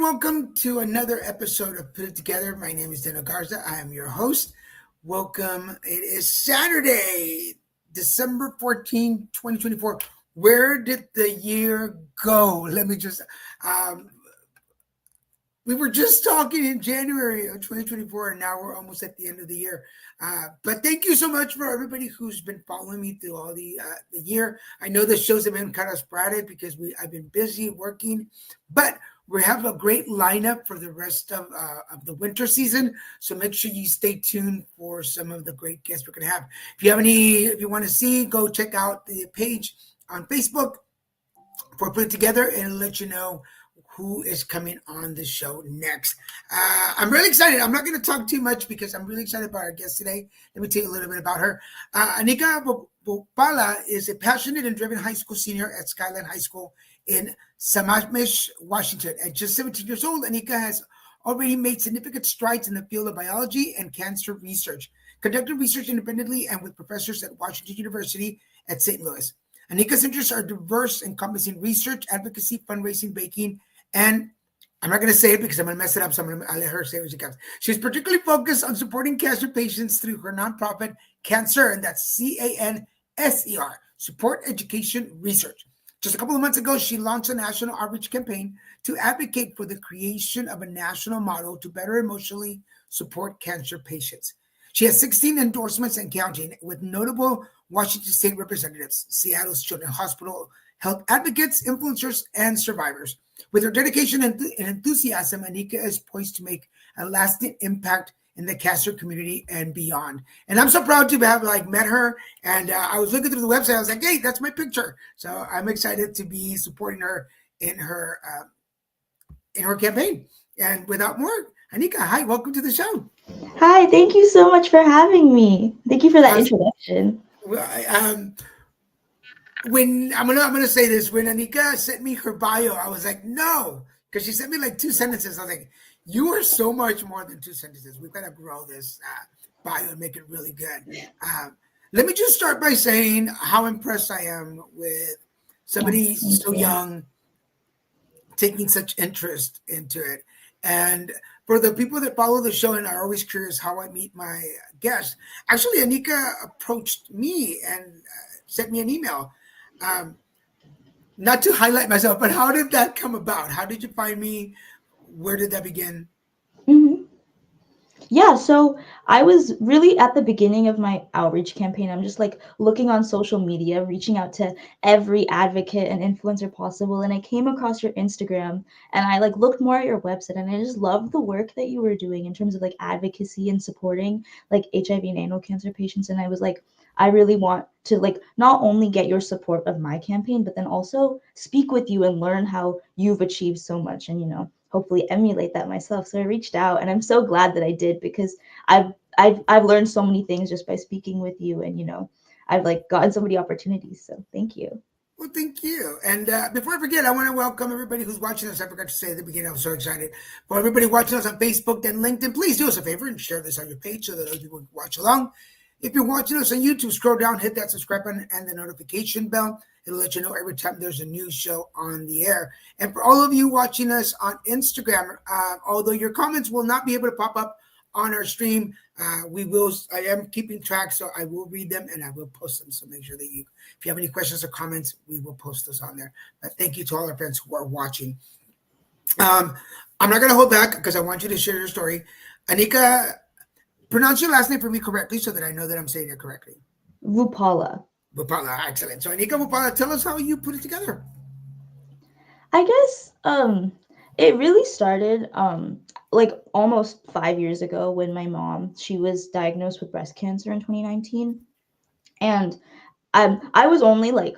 welcome to another episode of Put It Together. My name is Garza. I am your host. Welcome. It is Saturday, December 14th, 2024. Where did the year go? Um, we were just talking in January of 2024, and now we're almost at the end of the year. But thank you so much for everybody who's been following me through all the year. I know the shows have been kind of sporadic because I've been busy working, but we have a great lineup for the rest of the winter season. So make sure you stay tuned for some of the great guests we're going to have. If you want to see, go check out the page on Facebook for Put It Together, and it'll let you know who is coming on the show next. I'm really excited. I'm not going to talk too much because I'm really excited about our guest today. Let me tell you a little bit about her. Annika Vuppala is a passionate and driven high school senior at Skyline High School in Sammamish, Washington. At just 17 years old, Annika has already made significant strides in the field of biology and cancer research, conducted research independently and with professors at Washington University at St. Louis. Annika's interests are diverse, encompassing research, advocacy, fundraising, baking, and I'm not going to say it because I'm going to mess it up, so I'll let her say what she comes. She's particularly focused on supporting cancer patients through her nonprofit, CanSER, and that's CanSER, Support Education Research. Just a couple of months ago, she launched a national outreach campaign to advocate for the creation of a national model to better emotionally support cancer patients. She has 16 endorsements and counting with notable Washington State representatives, Seattle's Children's Hospital health advocates, influencers, and survivors. With her dedication and enthusiasm, Annika is poised to make a lasting impact in the cancer community and beyond. And I'm so proud to have met her. And I was looking through the website. I was like, hey, that's my picture. So I'm excited to be supporting her in her campaign. And without more, Annika, hi, welcome to the show. Hi, thank you so much for having me. Thank you for that introduction. Well, when I'm gonna say this, when Annika sent me her bio, I was like, no, because she sent me like 2 sentences. I was like, you are so much more than 2 sentences. We've got to grow this bio and make it really good. Let me just start by saying how impressed I am with somebody so young taking such interest into it. And for the people that follow the show and are always curious how I meet my guests, actually, Annika approached me and sent me an email. Not to highlight myself, but how did that come about? How did you find me? Where did that begin? Mm-hmm. Yeah, so I was really at the beginning of my outreach campaign. I'm just looking on social media, reaching out to every advocate and influencer possible. And I came across your Instagram and I looked more at your website and I just loved the work that you were doing in terms of advocacy and supporting HIV and anal cancer patients. And I was like, I really want to not only get your support of my campaign, but then also speak with you and learn how you've achieved so much and, hopefully emulate that myself. So I reached out and I'm so glad that I did because I've learned so many things just by speaking with you and, I've gotten so many opportunities. So thank you. Well, thank you. And before I forget, I want to welcome everybody who's watching us. I forgot to say at the beginning, I'm so excited. For everybody watching us on Facebook and LinkedIn, please do us a favor and share this on your page so that other people can watch along. If you're watching us on YouTube, scroll down, hit that subscribe button and the notification bell. It'll let you know every time there's a new show on the air. And for all of you watching us on Instagram, although your comments will not be able to pop up on our stream, I am keeping track, so I will read them and I will post them. So make sure that if you have any questions or comments, we will post those on there. But thank you to all our friends who are watching. I'm not going to hold back because I want you to share your story. Annika, pronounce your last name for me correctly so that I know that I'm saying it correctly. Vuppala. Vuppala, excellent. So Annika Vuppala, tell us how you put it together. I guess it really started almost 5 years ago when my mom, she was diagnosed with breast cancer in 2019. And I was only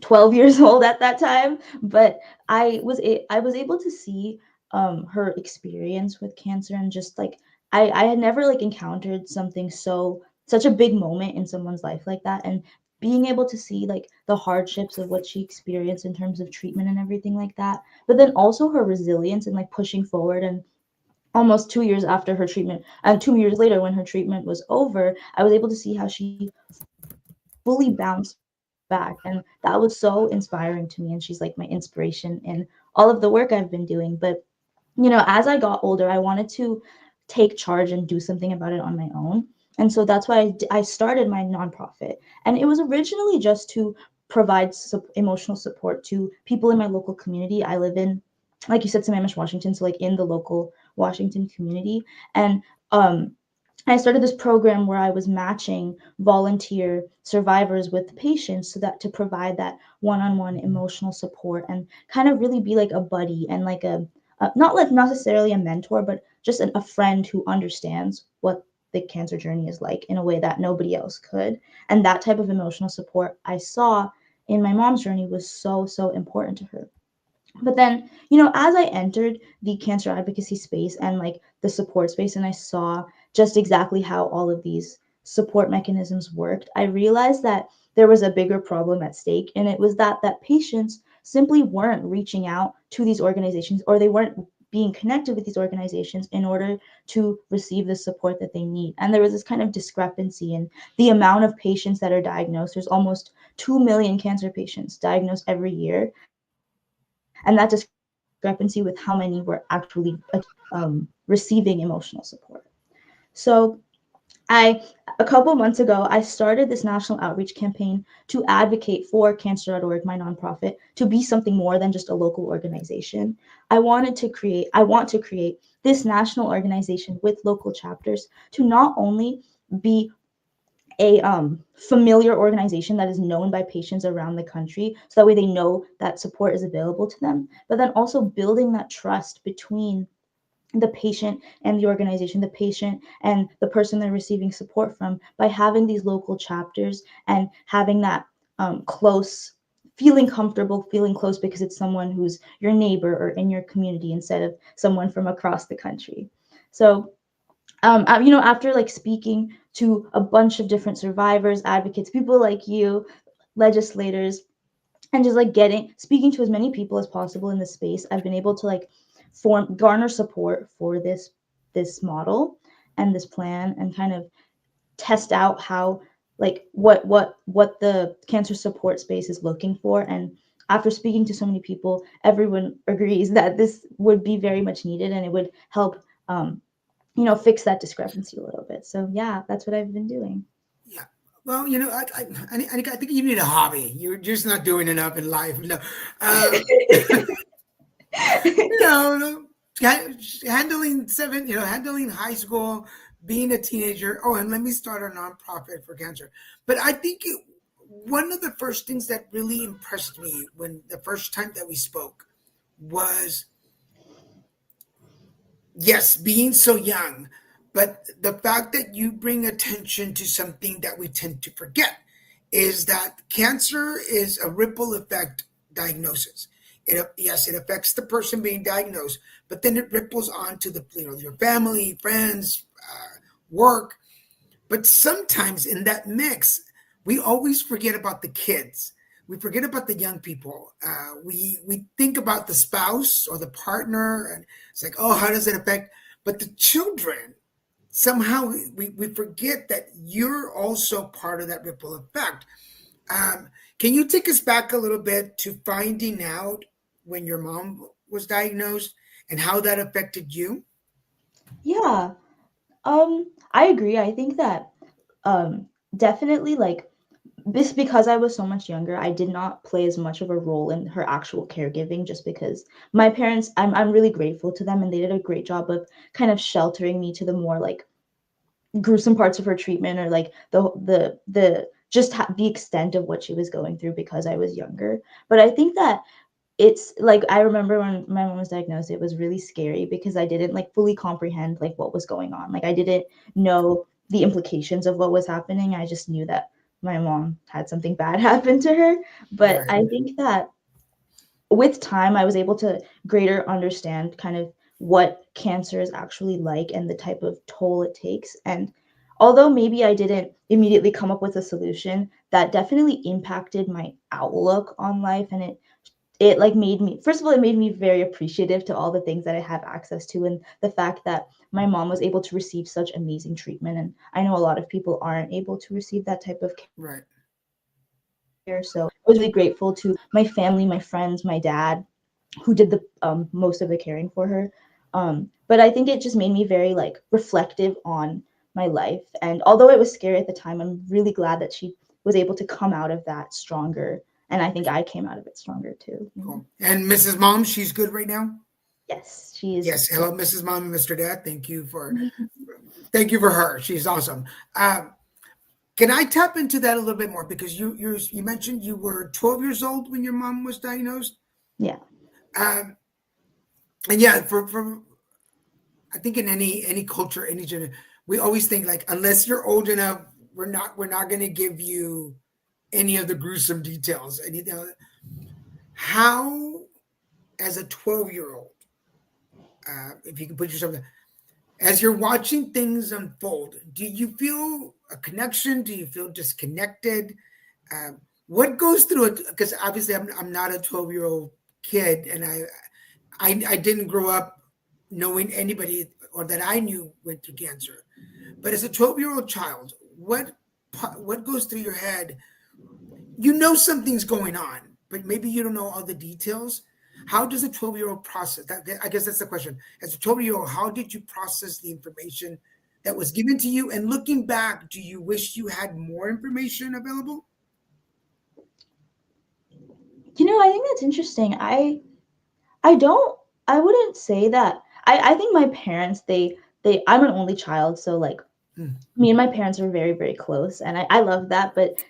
12 years old at that time, but I was able to see her experience with cancer and just I had never encountered such a big moment in someone's life like that, and being able to see the hardships of what she experienced in terms of treatment and everything like that, but then also her resilience and pushing forward. And almost 2 years after her treatment and 2 years later when her treatment was over, I was able to see how she fully bounced back, and that was so inspiring to me. And she's my inspiration in all of the work I've been doing. But as I got older, I wanted to take charge and do something about it on my own. And so that's why I started my nonprofit. And it was originally just to provide emotional support to people in my local community. I live in, like you said, Sammamish, Washington, so like in the local Washington community. And um, I started this program where I was matching volunteer survivors with patients so that to provide that one-on-one emotional support and kind of really be like a buddy and like not like necessarily a mentor, but just a friend who understands what the cancer journey is like in a way that nobody else could. And that type of emotional support I saw in my mom's journey was so, so important to her. But then, as I entered the cancer advocacy space and like the support space, and I saw just exactly how all of these support mechanisms worked, I realized that there was a bigger problem at stake. And it was that patients simply weren't reaching out to these organizations, or they weren't being connected with these organizations in order to receive the support that they need. And there was this kind of discrepancy in the amount of patients that are diagnosed. There's almost 2 million cancer patients diagnosed every year, and that discrepancy with how many were actually receiving emotional support. So I, a couple months ago, I started this national outreach campaign to advocate for cancer.org, my nonprofit, to be something more than just a local organization. I want to create this national organization with local chapters to not only be a familiar organization that is known by patients around the country, so that way they know that support is available to them, but then also building that trust between the patient and the organization, the patient and the person they're receiving support from, by having these local chapters and having that close, feeling comfortable, feeling close because it's someone who's your neighbor or in your community instead of someone from across the country. So after like speaking to a bunch of different survivors, advocates, people like you, legislators, and just like speaking to as many people as possible in the space, I've been able to like garner support for this model and this plan, and kind of test out how, like, what the cancer support space is looking for. And after speaking to so many people, everyone agrees that this would be very much needed, and it would help fix that discrepancy a little bit. So yeah, that's what I've been doing. Yeah. Well, I think you need a hobby. You're just not doing enough in life. No, um, no. Handling handling high school, being a teenager. Oh, and let me start a nonprofit for cancer. But I think one of the first things that really impressed me when the first time that we spoke was, yes, being so young, but the fact that you bring attention to something that we tend to forget is that cancer is a ripple effect diagnosis. Yes, it affects the person being diagnosed, but then it ripples on to your family, friends, work. But sometimes in that mix, we always forget about the kids. We forget about the young people. We think about the spouse or the partner, and it's like, oh, how does it affect? But the children, somehow we forget that you're also part of that ripple effect. Can you take us back a little bit to finding out when your mom was diagnosed and how that affected you? Yeah, I agree. I think that um, definitely, like, this, because I was so much younger, I did not play as much of a role in her actual caregiving, just because my parents, I'm really grateful to them, and they did a great job of kind of sheltering me to the more like gruesome parts of her treatment, or like the just the extent of what she was going through, because I was younger. But I think that it's like, I remember when my mom was diagnosed, it was really scary because I didn't like fully comprehend like what was going on. Like, I didn't know the implications of what was happening. I just knew that my mom had something bad happen to her. But Right. I think that with time, I was able to greater understand kind of what cancer is actually like and the type of toll it takes. And although maybe I didn't immediately come up with a solution, that definitely impacted my outlook on life. And it like made me, first of all, it made me very appreciative to all the things that I have access to, and the fact that my mom was able to receive such amazing treatment. And I know a lot of people aren't able to receive that type of care. Right. So I was really grateful to my family, my friends, my dad, who did the most of the caring for her. But I think it just made me very like reflective on my life. And although it was scary at the time, I'm really glad that she was able to come out of that stronger. And I think I came out of it stronger too. Cool. And Mrs. Mom, she's good right now? Yes, she is. Yes. Hello, Mrs. Mom and Mr. Dad. Thank you for her. She's awesome. Can I tap into that a little bit more? Because you mentioned you were 12 years old when your mom was diagnosed. Yeah. Um, and yeah, for I think in any culture, any gender, we always think like unless you're old enough, we're not going to give you any of the gruesome details. Anything. How, as a 12-year-old, if you can put yourself there, as you're watching things unfold, do you feel a connection? Do you feel disconnected? What goes through it? Because obviously, I'm not a 12-year-old kid, and I didn't grow up knowing anybody or that I knew went through cancer. But as a 12-year-old child, what goes through your head? You know something's going on, but maybe you don't know all the details. How does a 12-year-old process that? I guess that's the question. As a 12-year-old, how did you process the information that was given to you? And looking back, do you wish you had more information available? I think that's interesting. I don't I wouldn't say that. I think my parents, they I'm an only child, so like Hmm. me and my parents were very, very close, and I love that, but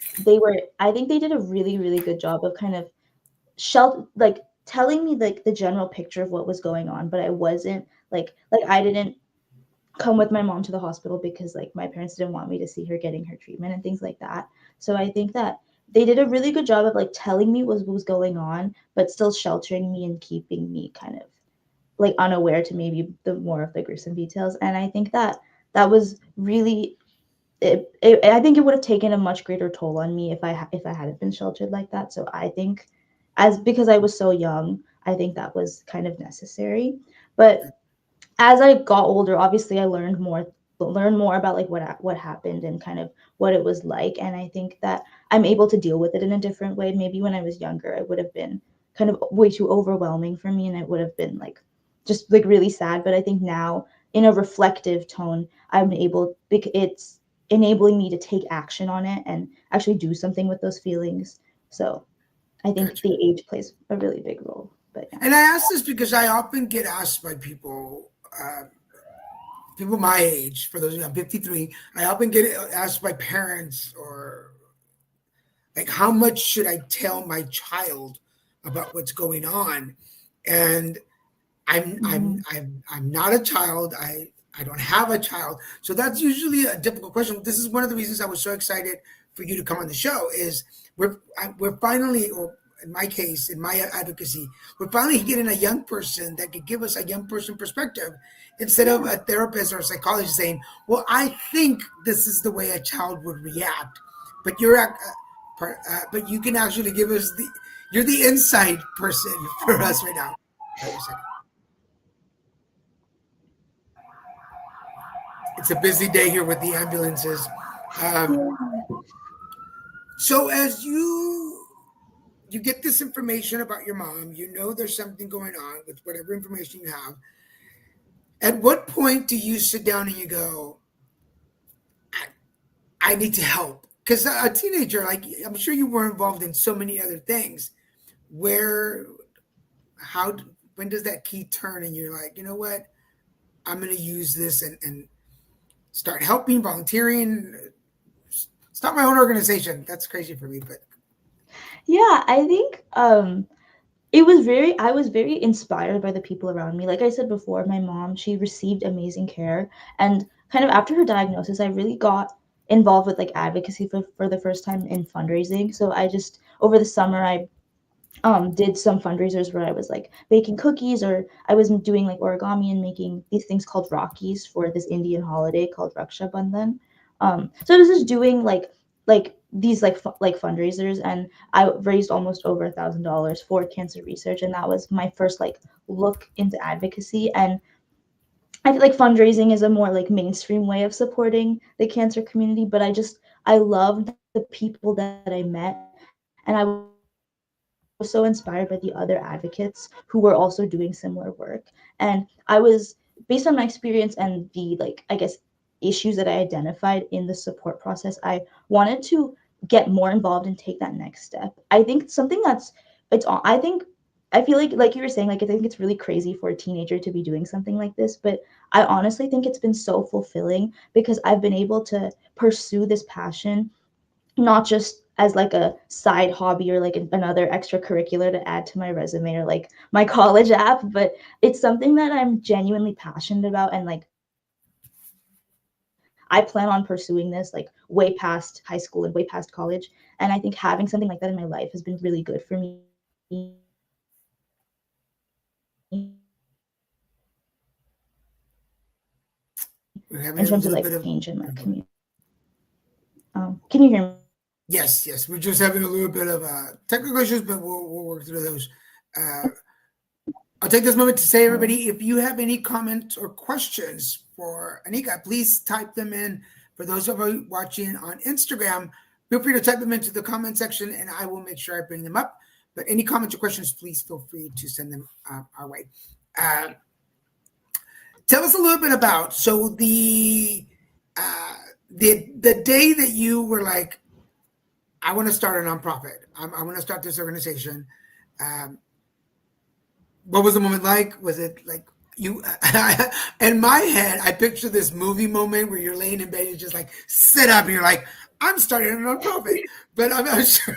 I think they did a really, really good job of kind of like telling me like the general picture of what was going on, but I wasn't like I didn't come with my mom to the hospital because like my parents didn't want me to see her getting her treatment and things like that. So I think that they did a really good job of like telling me what was going on, but still sheltering me and keeping me kind of like unaware to maybe the more of the gruesome details. And I think that that was really I think it would have taken a much greater toll on me if I hadn't been sheltered like that. So I think as because I was so young, I think that was kind of necessary. But as I got older, obviously I learned more about like what happened and kind of what it was like. And I think that I'm able to deal with it in a different way. Maybe when I was younger, it would have been kind of way too overwhelming for me, and it would have been like just like really sad. But I think now, in a reflective tone, it's enabling me to take action on it and actually do something with those feelings. So I think Gotcha. the age plays a really big role. But yeah. And I ask this because I often get asked by people my age. For those, I'm 53. I often get asked by parents or like, how much should I tell my child about what's going on? And Mhm. I'm not a child. I don't have a child. So that's usually a difficult question. This is one of the reasons I was so excited for you to come on the show is we're finally, or in my case, in my advocacy, we're finally getting a young person that could give us a young person perspective instead of Yeah. a therapist or a psychologist saying, well, I think this is the way a child would react. But but you can actually give us you're the inside person for us right now. Wait a second. It's a busy day here with the ambulances. Um, Yeah. so as you get this information about your mom, you know there's something going on with whatever information you have. At what point do you sit down and you go, I need to help? Because a teenager, like I'm sure you were involved in so many other things. Where, how, when does that key turn and you're like, you know what, I'm going to use this and start helping, volunteering, start my own organization. That's crazy for me, but Yeah, I think I was very inspired by the people around me. Like I said before, my mom, she received amazing care, and kind of after her diagnosis, I really got involved with like advocacy for the first time in fundraising. So I just over the summer I did some fundraisers where I was like baking cookies, or I was doing like origami and making these things called Rockies for this Indian holiday called Raksha Bandhan. So I was just doing like these like fundraisers, and I raised almost over $1,000 for cancer research, and that was my first like look into advocacy. And I feel like fundraising is a more like mainstream way of supporting the cancer community, but I loved the people that I met, and I was able to kind of was so inspired by the other advocates who were also doing similar work. And I was, based on my experience and the, like, I guess, issues that I identified in the support process, I wanted to get more involved and take that next step. I think something that's, I think, I feel like you were saying, like, I think it's really crazy for a teenager to be doing something like this, but I honestly think it's been so fulfilling because I've been able to pursue this passion not just as like a side hobby or like another extracurricular to add to my resume or like my college app, but it's something that I'm genuinely passionate about. And like I plan on pursuing this like way past high school and way past college. And I think having something like that in my life has been really good for me in terms of like changing my community. We're having a little bit of. Can you hear me? Yes, yes. We're just having a little bit of technical issues, but we'll work through those. Uh, I'll take this moment to say, everybody, if you have any comments or questions for Annika, please type them in. For those of you watching on Instagram, feel free to type them into the comment section, and I will make sure I bring them up. But any comments or questions, please feel free to send them our way. Tell us a little bit about the day that you were like, I want to start a nonprofit. I want to start this organization. Um, what was the moment like? Was it like you? In my head, I picture this movie moment where you're laying in bed, you just like sit up, and you're like, I'm starting a nonprofit. But I'm not sure.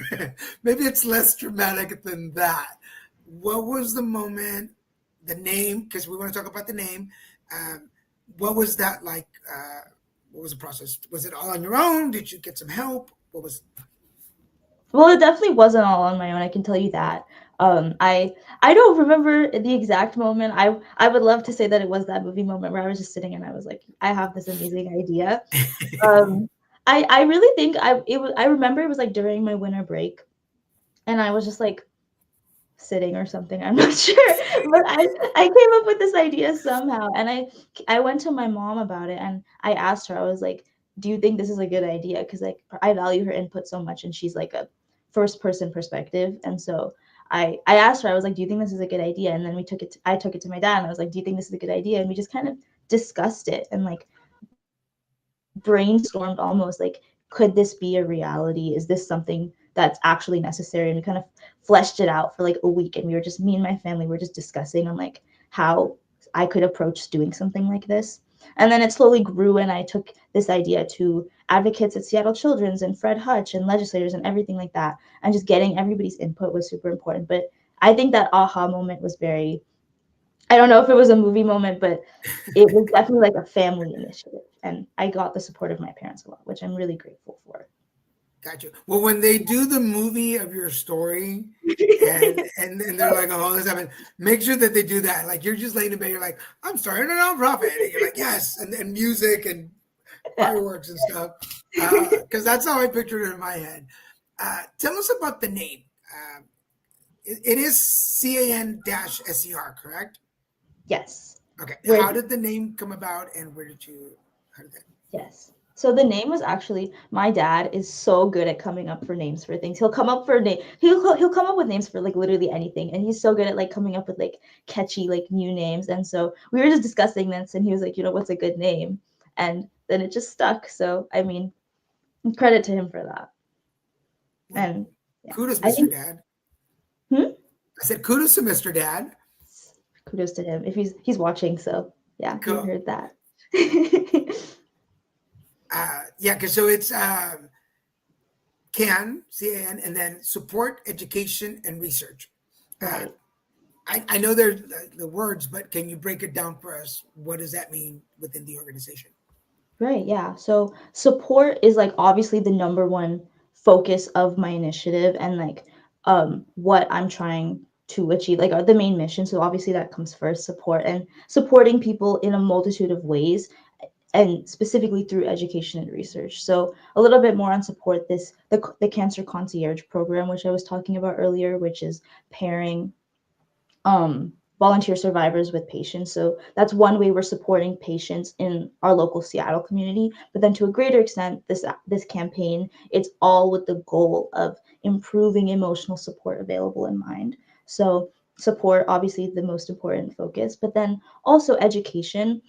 Maybe it's less dramatic than that. What was the moment? The name, because we want to talk about the name. Um, what was that like? What was the process? Was it all on your own? Did you get some help? What was? Well, it definitely wasn't all on my own. I can tell you that. I don't remember the exact moment. I would love to say that it was that movie moment where I was just sitting and I was like, I have this amazing idea. Um, I really think I remember it was like during my winter break, and I was just like sitting or something. I'm not sure, but I came up with this idea somehow, and I went to my mom about it, and I asked her. I was like, "Do you think this is a good idea?" Because like I value her input so much, and she's like a first person perspective, and so I asked her. I was like, "Do you think this is a good idea?" And then I took it to my dad, and I was like, "Do you think this is a good idea?" And we just kind of discussed it and like brainstormed almost like, could this be a reality? Is this something that's actually necessary? And we kind of fleshed it out for like a week, and we were just, me and my family were just discussing on like how I could approach doing something like this. And then it slowly grew, and I took this idea to advocates at Seattle Children's and Fred Hutch and legislators and everything like that. And just getting everybody's input was super important. But I think that aha moment was very, I don't know if it was a movie moment, but it was definitely like a family initiative. And I got the support of my parents a lot, which I'm really grateful for. Got you. Well, when they do the movie of your story, and they're like, oh, this happened. Make sure that they do that. Like you're just laying in bed, you're like, I'm starting a nonprofit, and you're like, yes, and music and Yeah. fireworks and stuff, because that's how I pictured it in my head. Tell us about the name. It is CAN-SER, correct? Yes. Okay. Where, How did the name come about, and where did you? How did that? yes. So the name was actually, my dad is so good at coming up for names for things. He'll come up for name. He'll come up with names for like literally anything, and he's so good at like coming up with like catchy like new names. And so we were just discussing this, and he was like, what's a good name? And then it just stuck. So I mean, credit to him for that. Well, And yeah, kudos, I Mr. think. Dad. Hmm? I said kudos to Mr. Dad. Kudos to him if he's watching. So yeah, he Cool. heard that. Yeah, because so it's CAN, and then support education and research. Uh, Right. I know there's the words, but can you break it down for us? What does that mean within the organization? Right, yeah. So support is like obviously the number one focus of my initiative and like what I'm trying to achieve, like the main mission. So obviously that comes first, support and supporting people in a multitude of ways and specifically through education and research. So a little bit more on support, the Cancer Concierge program, which I was talking about earlier, which is pairing volunteer survivors with patients. So that's one way we're supporting patients in our local Seattle community. But then to a greater extent, this campaign, it's all with the goal of improving emotional support available in mind. So support, obviously the most important focus, but then also education.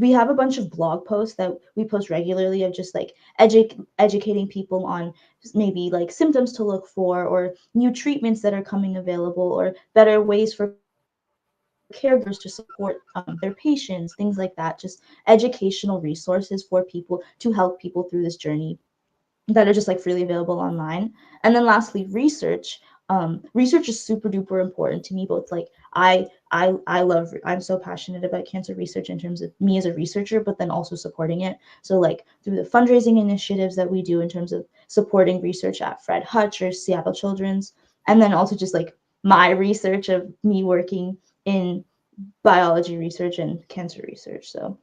We have a bunch of blog posts that we post regularly of just like educating people on maybe like symptoms to look for, or new treatments that are coming available, or better ways for caregivers to support their patients, things like that. Just educational resources for people to help people through this journey that are just like freely available online. And then lastly, research is super duper important to me. Both like I'm so passionate about cancer research in terms of me as a researcher, but then also supporting it. So like through the fundraising initiatives that we do in terms of supporting research at Fred Hutch or Seattle Children's, and then also just like my research of me working in biology research and cancer research. So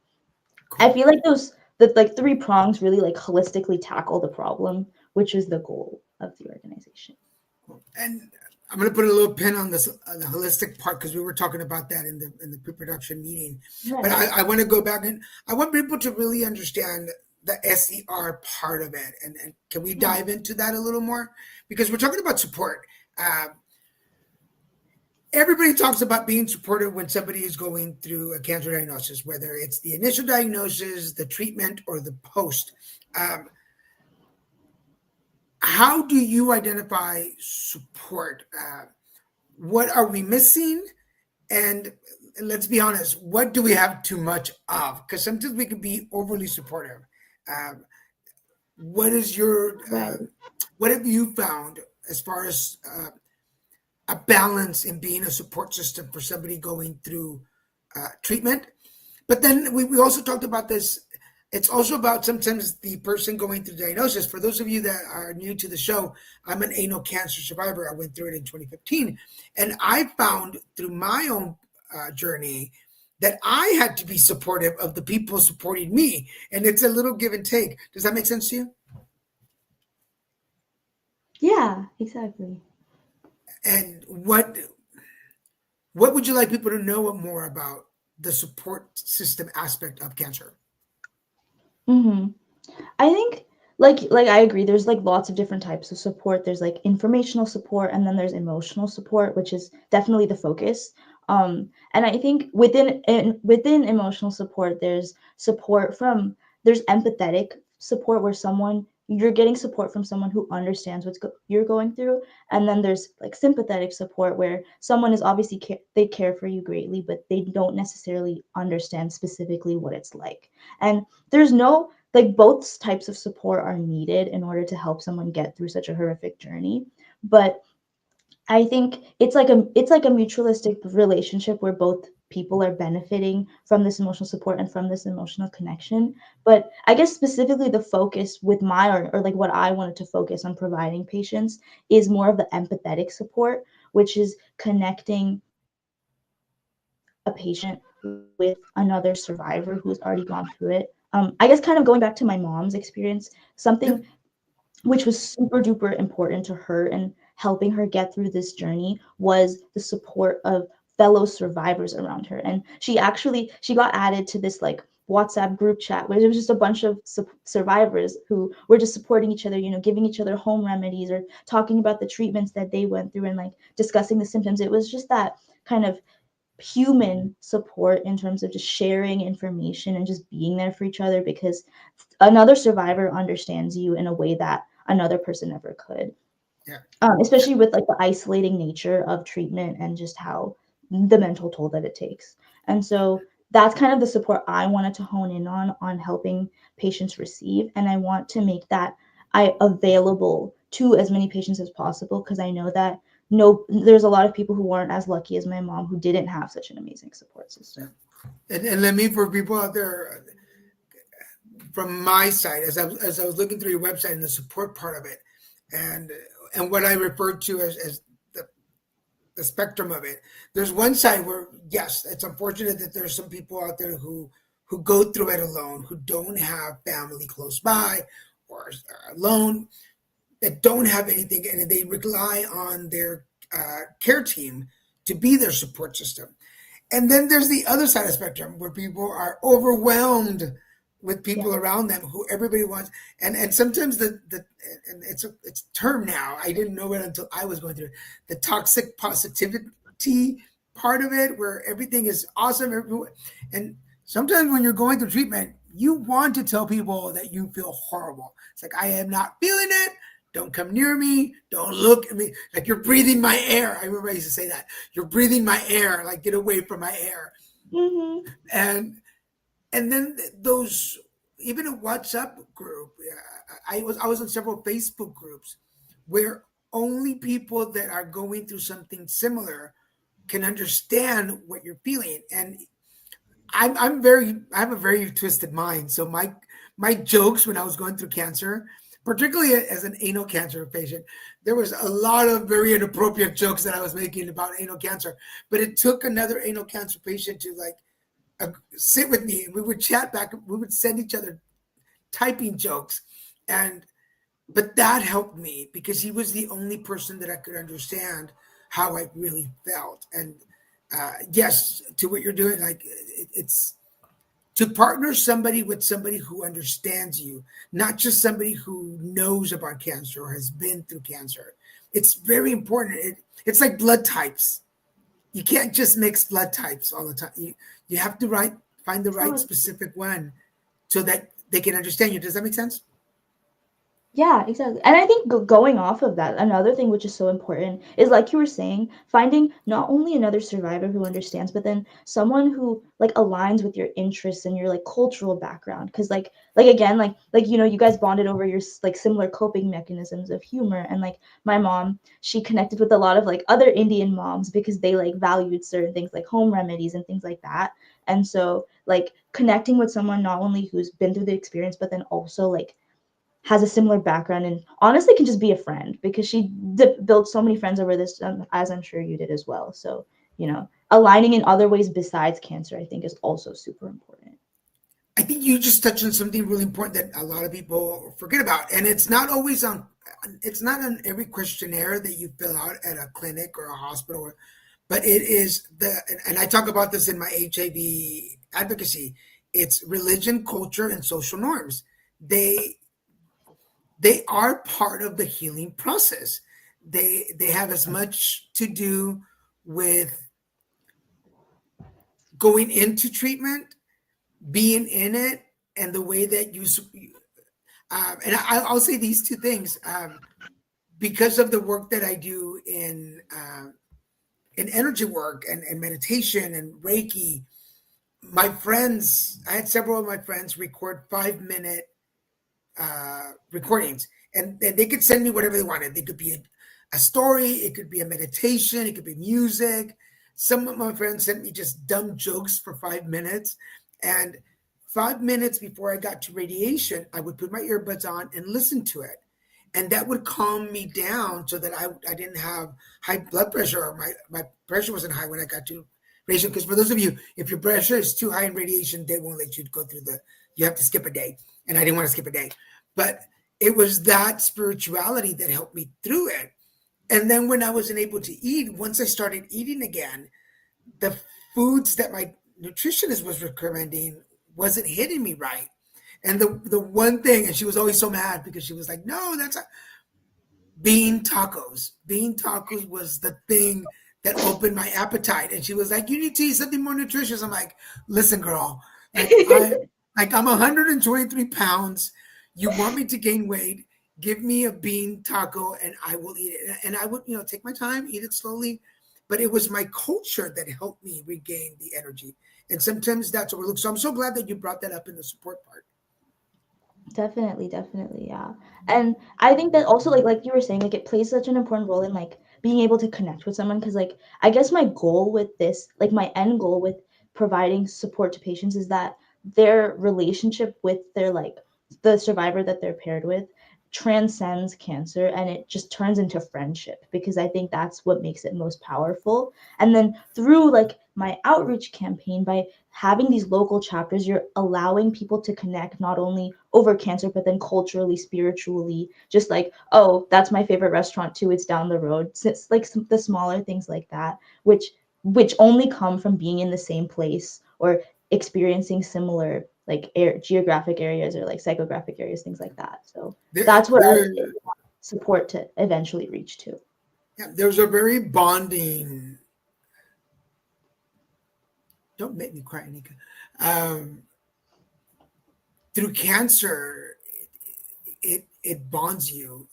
I Cool. feel like those the like three prongs really like holistically tackle the problem, which is the goal of the organization. And I'm going to put a little pin on this, the holistic part, because we were talking about that in the pre-production meeting. But Right. I want to go back, and I want people to really understand the SER part of it. And can we Yeah. dive into that a little more? Because we're talking about support. Everybody talks about being supported when somebody is going through a cancer diagnosis, whether it's the initial diagnosis, the treatment, or the post. Um, how do you identify support? What are we missing? And let's be honest, what do we have too much of? Because sometimes we can be overly supportive. Um, what is your, Right. what have you found as far as a balance in being a support system for somebody going through treatment? But then we also talked about this. It's also about sometimes the person going through diagnosis. For those of you that are new to the show, I'm an anal cancer survivor. I went through it in 2015. And I found through my own journey that I had to be supportive of the people supporting me. And it's a little give and take. Does that make sense to you? Yeah, exactly. And what would you like people to know more about the support system aspect of cancer? Mm-hmm. I think like I agree. There's like lots of different types of support. There's like informational support, and then there's emotional support, which is definitely the focus. And I think within emotional support, there's empathetic support where someone you're getting support from someone who understands you're going through, and then there's like sympathetic support where someone is obviously they care for you greatly, but they don't necessarily understand specifically what it's like. And there's no like both types of support are needed in order to help someone get through such a horrific journey. But I think it's like a mutualistic relationship where both people are benefiting from this emotional support and from this emotional connection. But I guess specifically the focus with or like what I wanted to focus on providing patients is more of the empathetic support, which is connecting a patient with another survivor who's already gone through it. I guess kind of going back to my mom's experience, something Yeah. which was super duper important to her and helping her get through this journey was the support of fellow survivors around her. And she got added to this like WhatsApp group chat where there was just a bunch of survivors who were just supporting each other, giving each other home remedies or talking about the treatments that they went through and like discussing the symptoms. It was just that kind of human support in terms of just sharing information and just being there for each other, because another survivor understands you in a way that another person never could. Yeah. Especially with like the isolating nature of treatment and just how the mental toll that it takes. And so that's kind of the support I wanted to hone in on helping patients receive. And I want to make that I available to as many patients as possible, because I know that no there's a lot of people who weren't as lucky as my mom who didn't have such an amazing support Yeah. system. And let me, for people out there, from my side, as I was looking through your website and the support part of it, and and what I referred to as the spectrum of it. There's one side where yes, it's unfortunate that there's some people out there who go through it alone, who don't have family close by, or are alone, that don't have anything, and they rely on their care team to be their support system. And then there's the other side of the spectrum where people are overwhelmed with Yeah. people around them who everybody wants. And sometimes the and it's a term now. I didn't know it until I was going through it. The toxic positivity part of it, where everything is awesome. And sometimes when you're going through treatment, you want to tell people that you feel horrible. It's like, I am not feeling it. Don't come near me. Don't look at me. Like, you're breathing my air. I remember I used to say that. You're breathing my air. Like, get away from my air. Mm-hmm. And then those, even a WhatsApp group. I was on several Facebook groups where only people that are going through something similar can understand what you're feeling. And I have a very twisted mind. So my jokes when I was going through cancer, particularly as an anal cancer patient, there was a lot of very inappropriate jokes that I was making about anal cancer. But it took another anal cancer patient to like sit with me, and we would chat back. We would send each other typing jokes, and but that helped me because he was the only person that I could understand how I really felt. And yes, to what you're doing, like it's to partner somebody with somebody who understands you, not just somebody who knows about cancer or has been through cancer. It's very important. It's like blood types. You can't just mix blood types all the time. You have to find the right Exactly. specific one so that they can understand you. Does that make sense? Yeah, exactly. And I think going off of that, another thing which is so important is like you were saying, finding not only another survivor who understands, but then someone who like aligns with your interests and your like cultural background. Because like again, like you guys bonded over your like similar coping mechanisms of humor. And like my mom, she connected with a lot of like other Indian moms because they like valued certain things like home remedies and things like that. And so like connecting with someone not only who's been through the experience, but then also like has a similar background and honestly can just be a friend because she built so many friends over this, as I'm sure you did as well. So, aligning in other ways besides cancer, I think, is also super important. I think you just touched on something really important that a lot of people forget about, and it's not always on. It's not on every questionnaire that you fill out at a clinic or a hospital, but it is and I talk about this in my HIV advocacy. It's religion, culture, and social norms. They they are part of the healing process. They have as much to do with going into treatment, being in it, and the way that you and I'll say these two things because of the work that I do in energy work and meditation and Reiki. My friends, I had several of my friends record 5 minute recordings, and they could send me whatever they wanted. They could be a story, it could be a meditation, it could be music. Some of my friends sent me just dumb jokes for 5 minutes, and 5 minutes before I got to radiation, I would put my earbuds on and listen to it. And that would calm me down so that I didn't have high blood pressure, or my pressure wasn't high when I got to radiation. Because for those of you, if your pressure is too high in radiation, they won't let you go through you have to skip a day. And I didn't want to skip a day. But it was that spirituality that helped me through it. And then when I wasn't able to eat, once I started eating again, the foods that my nutritionist was recommending wasn't hitting me right. And the one thing, and she was always so mad because she was like, "No, that's a bean tacos." Bean tacos was the thing that opened my appetite. And she was like, "You need to eat something more nutritious." I'm like, "Listen, girl, like I'm 123 pounds. You want me to gain weight? Give me a bean taco and I will eat it." And I would, take my time, eat it slowly. But it was my culture that helped me regain the energy. And sometimes that's overlooked. So I'm so glad that you brought that up in the support part. Definitely, definitely, yeah. And I think that also like you were saying, like it plays such an important role in like being able to connect with someone because like I guess my goal with this, like my end goal with providing support to patients is that their relationship with their like the survivor that they're paired with transcends cancer and it just turns into friendship, because I think that's what makes it most powerful. And then through like my outreach campaign, by having these local chapters, you're allowing people to connect not only over cancer, but then culturally, spiritually, just like, oh, that's my favorite restaurant too, it's down the road. So it's like the smaller things like that, which only come from being in the same place or experiencing similar like geographic areas or like psychographic areas, things like that. So There, that's what I there, want support to eventually reach to. yeah, there's a very bonding. Don't make me cry, Annika. Um, through cancer, it bonds you.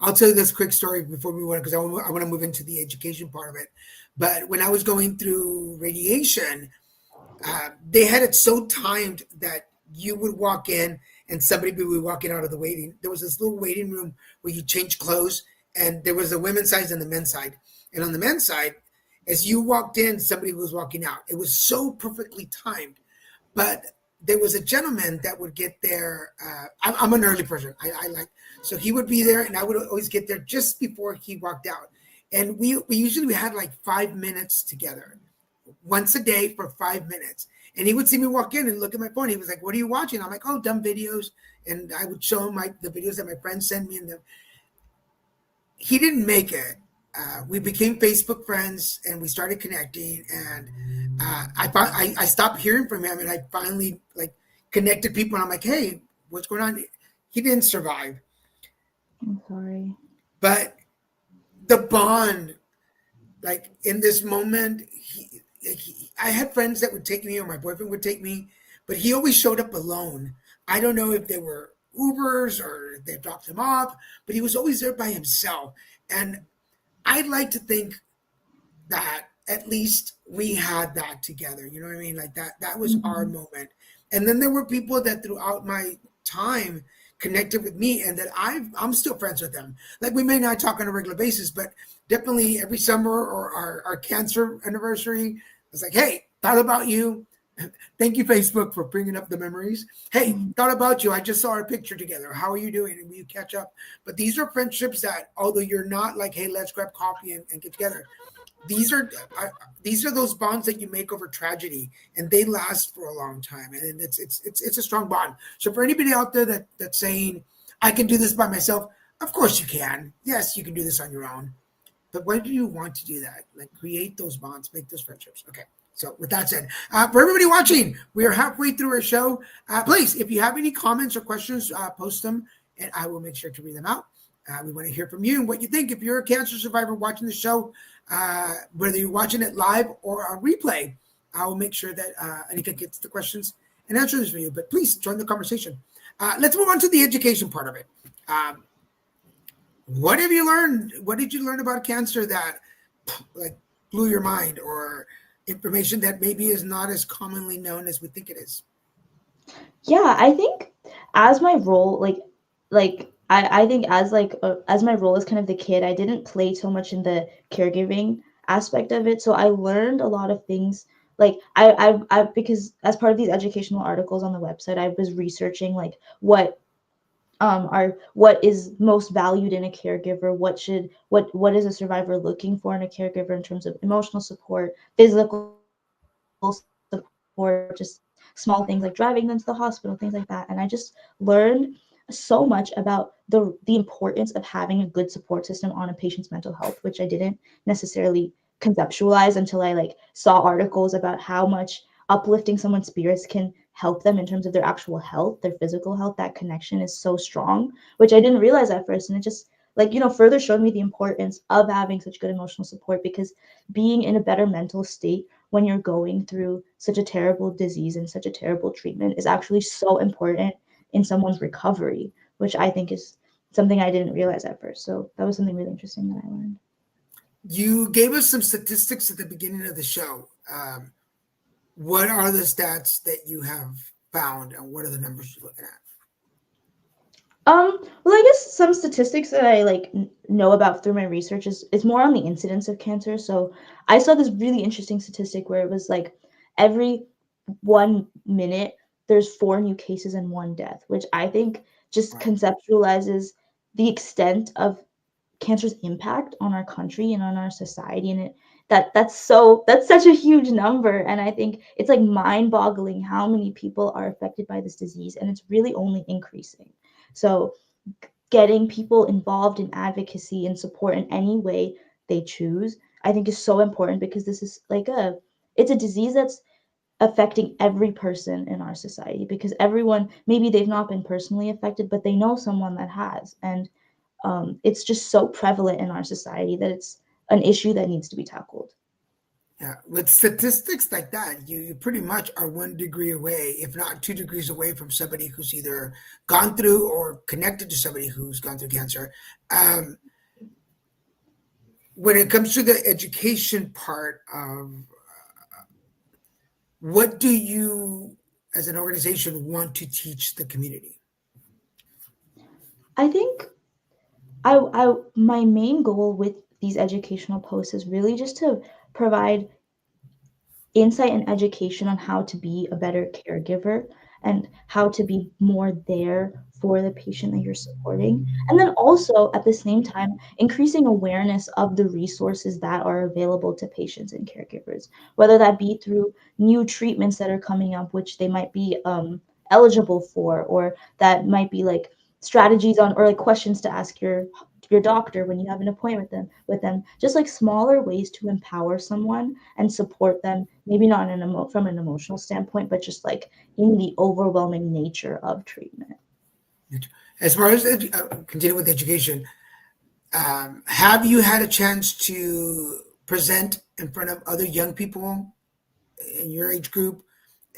I'll tell you this quick story before we want, because I want to move into the education part of it. But when I was going through radiation, they had it so timed that you would walk in and somebody would be walking out of the waiting. There was this little waiting room where you change clothes, and there was the women's side and the men's side. And on the men's side, as you walked in, somebody was walking out. It was so perfectly timed. But there was a gentleman that would get there. I'm an early person. I like, so he would be there, and I would always get there just before he walked out. And we usually had like 5 minutes together, once a day for 5 minutes. And he would see me walk in and look at my phone. He was like, "What are you watching?" I'm like, "Oh, dumb videos." And I would show him the videos that my friends send me. And he didn't make it. We became Facebook friends, and we started connecting. And I stopped hearing from him, and I finally like connected people. And I'm like, "Hey, what's going on?" He didn't survive, I'm sorry. but the bond, like in this moment, I had friends that would take me, or my boyfriend would take me, but he always showed up alone. I don't know if they were Ubers or they dropped him off, but he was always there by himself. And I'd like to think that at least we had that together. You know what I mean? Like that was our Mm-hmm. moment. And then there were people that throughout my time connected with me, and that I'm still friends with them. Like we may not talk on a regular basis, but definitely every summer or our cancer anniversary, it's like, "Hey, thought about you. Thank you, Facebook, for bringing up the memories. Hey, Mm-hmm. thought about you. I just saw our picture together. How are you doing?" And we catch up. But these are friendships that, although you're not like, "Hey, let's grab coffee and get together," these are these are those bonds that you make over tragedy, and they last for a long time. And it's a strong bond. So for anybody out there that's saying, "I can do this by myself," of course you can. Yes, you can do this on your own. But why do you want to do that? Like create those bonds, make those friendships. Okay. So with that said, for everybody watching, we are halfway through our show. Please, if you have any comments or questions, post them, and I will make sure to read them out. We want to hear from you and what you think. If you're a cancer survivor watching the show, whether you're watching it live or on replay, I will make sure that Anika gets the questions and answers for you. But please join the conversation. Let's move on to the education part of it. Um, what have you learned? What did you learn about cancer that like blew your mind, or information that maybe is not as commonly known as we think it is? Yeah, I think as my role, I think as my role as kind of the kid, I didn't play so much in the caregiving aspect of it. So I learned a lot of things. Like because as part of these educational articles on the website, I was researching like what is most valued in a caregiver, what is a survivor looking for in a caregiver in terms of emotional support, physical support, just small things like driving them to the hospital, things like that. And I just learned so much about the importance of having a good support system on a patient's mental health, which I didn't necessarily conceptualize until I like saw articles about how much uplifting someone's spirits can help them in terms of their actual health, their physical health. That connection is so strong, which I didn't realize at first. And it just like, further showed me the importance of having such good emotional support, because being in a better mental state when you're going through such a terrible disease and such a terrible treatment is actually so important in someone's recovery, which I think is something I didn't realize at first. So that was something really interesting that I learned. You gave us some statistics at the beginning of the show. What are the stats that you have found, and what are the numbers you're looking at? Well, I guess some statistics that I like know about through my research is more on the incidence of cancer. So I saw this really interesting statistic where it was like every 1 minute there's 4 new cases and 1 death, which I think just Right. conceptualizes the extent of cancer's impact on our country and on our society, and that's such a huge number, and I think it's like mind-boggling how many people are affected by this disease, and it's really only increasing. So getting people involved in advocacy and support in any way they choose, I think is so important, because this is like a it's a disease that's affecting every person in our society, because everyone, maybe they've not been personally affected, but they know someone that has, and it's just so prevalent in our society that it's an issue that needs to be tackled. Yeah, with statistics like that, you pretty much are 1 degree away, if not 2 degrees away, from somebody who's either gone through or connected to somebody who's gone through cancer. Um, when it comes to the education part of what do you, as an organization, want to teach the community? I think I my main goal with these educational posts is really just to provide insight and education on how to be a better caregiver and how to be more there for the patient that you're supporting. And then also at the same time, increasing awareness of the resources that are available to patients and caregivers, whether that be through new treatments that are coming up, which they might be eligible for, or that might be like strategies on, or like questions to ask your doctor when you have an appointment with them, just like smaller ways to empower someone and support them, maybe not from an emotional standpoint, but just like in the overwhelming nature of treatment. As far as continue with education, have you had a chance to present in front of other young people in your age group?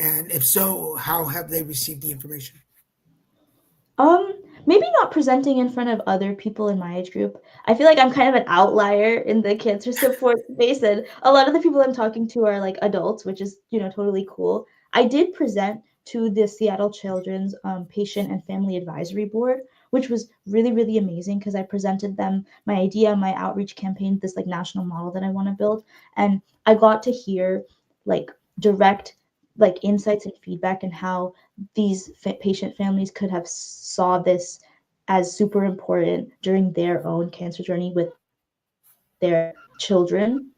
And if so, how have they received the information? Um, Maybe not presenting in front of other people in my age group. I feel like I'm kind of an outlier in the cancer support space, and a lot of the people I'm talking to are like adults, which is, totally cool. I did present to the Seattle Children's Patient and Family Advisory Board, which was really, really amazing, because I presented them my idea, my outreach campaign, this like national model that I want to build, and I got to hear like direct like insights and feedback, and how these patient families could have saw this as super important during their own cancer journey with their children,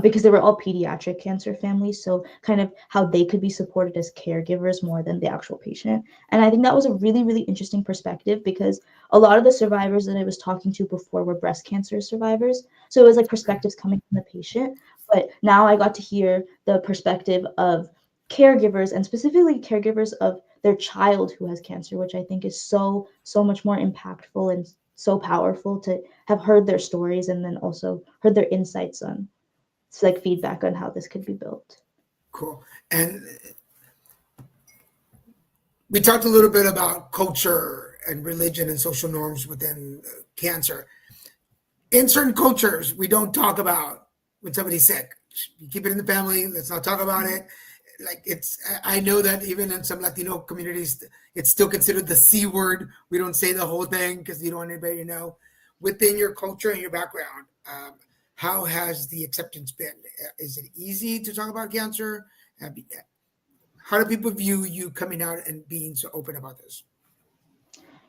because they were all pediatric cancer families. So kind of how they could be supported as caregivers more than the actual patient. And I think that was a really, really interesting perspective, because a lot of the survivors that I was talking to before were breast cancer survivors. So it was like perspectives coming from the patient. But now I got to hear the perspective of caregivers, and specifically caregivers of their child who has cancer, which I think is so, so much more impactful and so powerful to have heard their stories, and then also heard their insights on, it's like feedback on how this could be built. Cool. And we talked a little bit about culture and religion and social norms within cancer. In certain cultures, we don't talk about when somebody's sick. You keep it in the family. Let's not talk about it. Like it's, I know that even in some Latino communities, it's still considered the C word. We don't say the whole thing because you don't want anybody to know. Within your culture and your background, how has the acceptance been? Is it easy to talk about cancer? How do people view you coming out and being so open about this?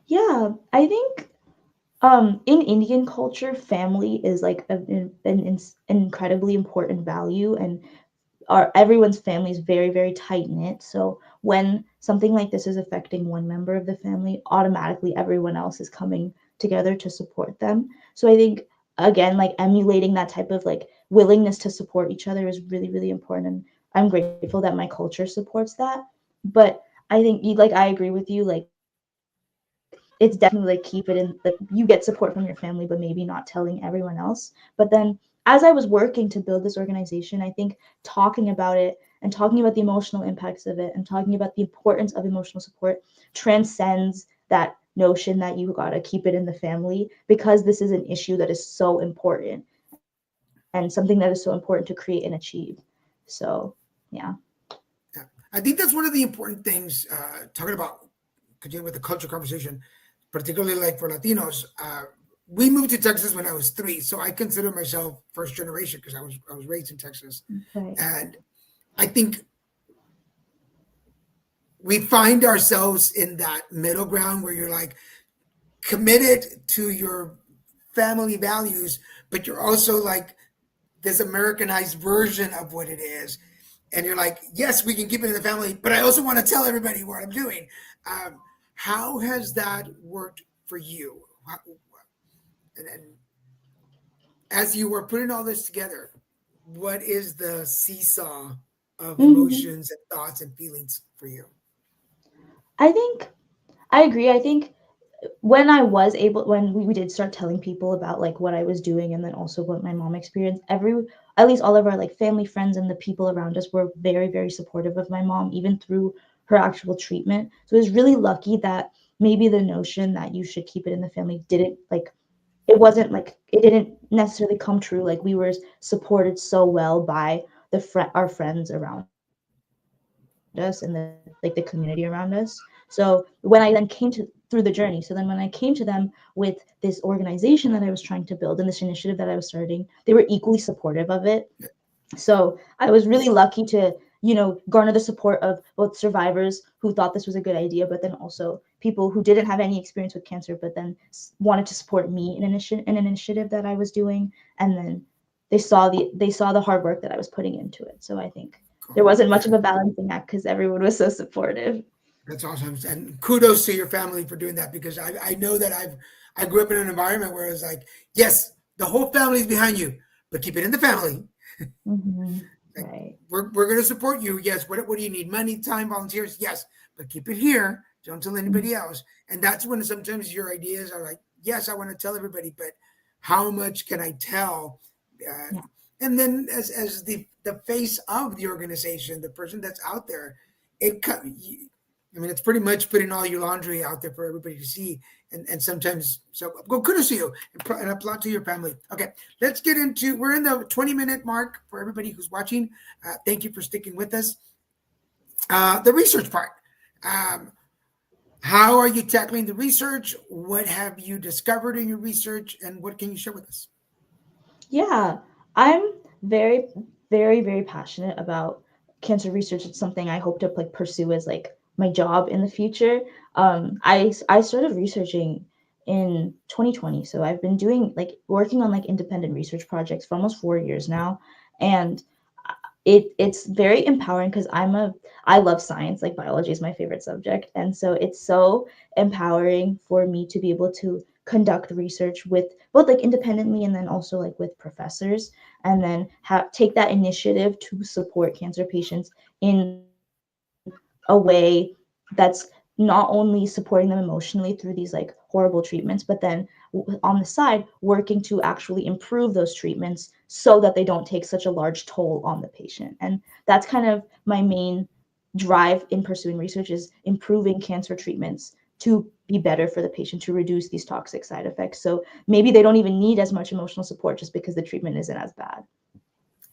Yeah, I think in Indian culture, family is like an incredibly important value, and everyone's family is very, very tight knit. So when something like this is affecting one member of the family, automatically everyone else is coming together to support them. So I think, again, like emulating that type of like willingness to support each other is really, really important, and I'm grateful that my culture supports that. But I think like I agree with you, like it's definitely like keep it in, like you get support from your family, but maybe not telling everyone else. But then as I was working to build this organization, I think talking about it and talking about the emotional impacts of it and talking about the importance of emotional support transcends that notion that you got to keep it in the family, because this is an issue that is so important and something that is so important to create and achieve. So yeah. Yeah. I think that's one of the important things, talking about, continue with the culture conversation, particularly like for Latinos. We moved to Texas when I was 3, so I consider myself first generation because I was raised in Texas, Right. and I think we find ourselves in that middle ground where you're like committed to your family values, but you're also like this Americanized version of what it is. And you're like, yes, we can keep it in the family, but I also want to tell everybody what I'm doing. Um, how has that worked for you? And as you were putting all this together, what is the seesaw of Mhm. emotions and thoughts and feelings for you? I think I agree. I think when I was able, when we did start telling people about like what I was doing and then also what my mom experienced, at least all of our like family, friends, and the people around us were very, very supportive of my mom, even through her actual treatment. So it was really lucky that maybe the notion that you should keep it in the family didn't like, it wasn't like, it didn't necessarily come true. Like we were supported so well by our friends around us and the community around us. So when I then came to through the journey, so then when I came to them with this organization that I was trying to build and this initiative that I was starting, they were equally supportive of it. So I was really lucky to, garner the support of both survivors who thought this was a good idea, but then also people who didn't have any experience with cancer, but then wanted to support me in an initiative that I was doing, and then they saw the hard work that I was putting into it. So I think there Cool. wasn't much Yeah, of a balancing act because everyone was so supportive. that's awesome. And kudos to your family for doing that because I know that I grew up in an environment where it's like, yes, the whole family's behind you, but keep it in the family. Like, Right. we're going to support you. Yes. What do you need? Money, time, volunteers? Yes. But keep it here. Don't tell Mhm. anybody else. And that's when sometimes your ideas are like, yes, I want to tell everybody, but how much can I tell? Uh, Yeah. and then as the face of the organization, the person that's out there, it I mean, it's pretty much putting all your laundry out there for everybody to see. And sometimes, so go kudos to you and applaud to your family. Okay, let's get into, we're in the 20-minute mark for everybody who's watching. Thank you for sticking with us. The research part. Um, how are you tackling the research? What have you discovered in your research? And what can you share with us? Yeah, I'm very, very, very passionate about cancer research. It's something I hope to like pursue as like my job in the future. I started researching in 2020, so I've been doing like working on like independent research projects for almost 4 years now, and it's very empowering because I love science. Like biology is my favorite subject, and so it's so empowering for me to be able to conduct research with both like independently and then also like with professors, and then take that initiative to support cancer patients in a way that's not only supporting them emotionally through these like horrible treatments, but then on the side working to actually improve those treatments so that they don't take such a large toll on the patient. And that's kind of my main drive in pursuing research, is improving cancer treatments to be better for the patient, to reduce these toxic side effects, so maybe they don't even need as much emotional support just because the treatment isn't as bad.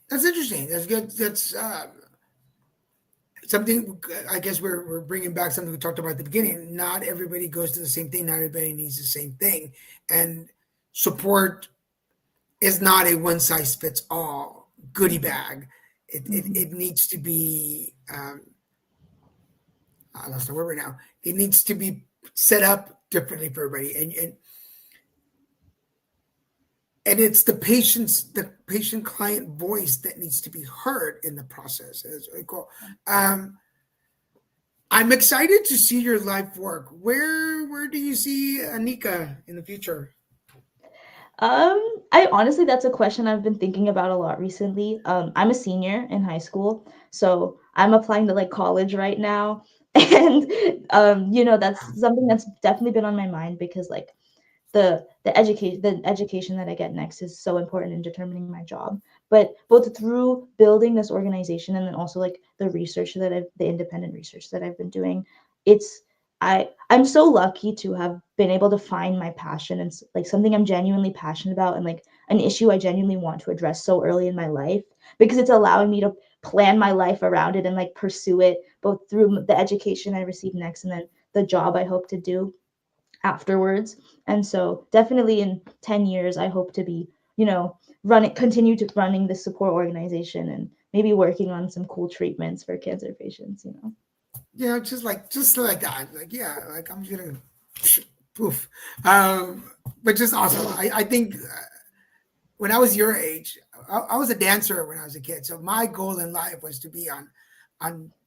That's interesting. That's good. That's something. I guess we're bringing back something we talked about at the beginning. Not everybody goes to the same thing. Not everybody needs the same thing, and support is not a one size fits all goodie bag. Mm-hmm. It needs to be. I lost the word right now. It needs to be set up differently for everybody, and it's the patient client voice that needs to be heard in the process. It's really cool. Um, I'm excited to see your life work. Where do you see Annika in the future? I honestly, that's a question I've been thinking about a lot recently. I'm a senior in high school, so I'm applying to like college right now, and that's something that's definitely been on my mind because like the education that I get next is so important in determining my job. But both through building this organization and then also like the independent research that I've been doing, it's I'm so lucky to have been able to find my passion and like something I'm genuinely passionate about and like an issue I genuinely want to address so early in my life, because it's allowing me to plan my life around it and like pursue it both through the education I receive next and then the job I hope to do afterwards. And so definitely in 10 years I hope to be, continue to running this support organization and maybe working on some cool treatments for cancer patients. just like that. Like, yeah, like I'm just gonna poof. Um, but just awesome. I think when I was your age, I was a dancer when I was a kid. So my goal in life was to be on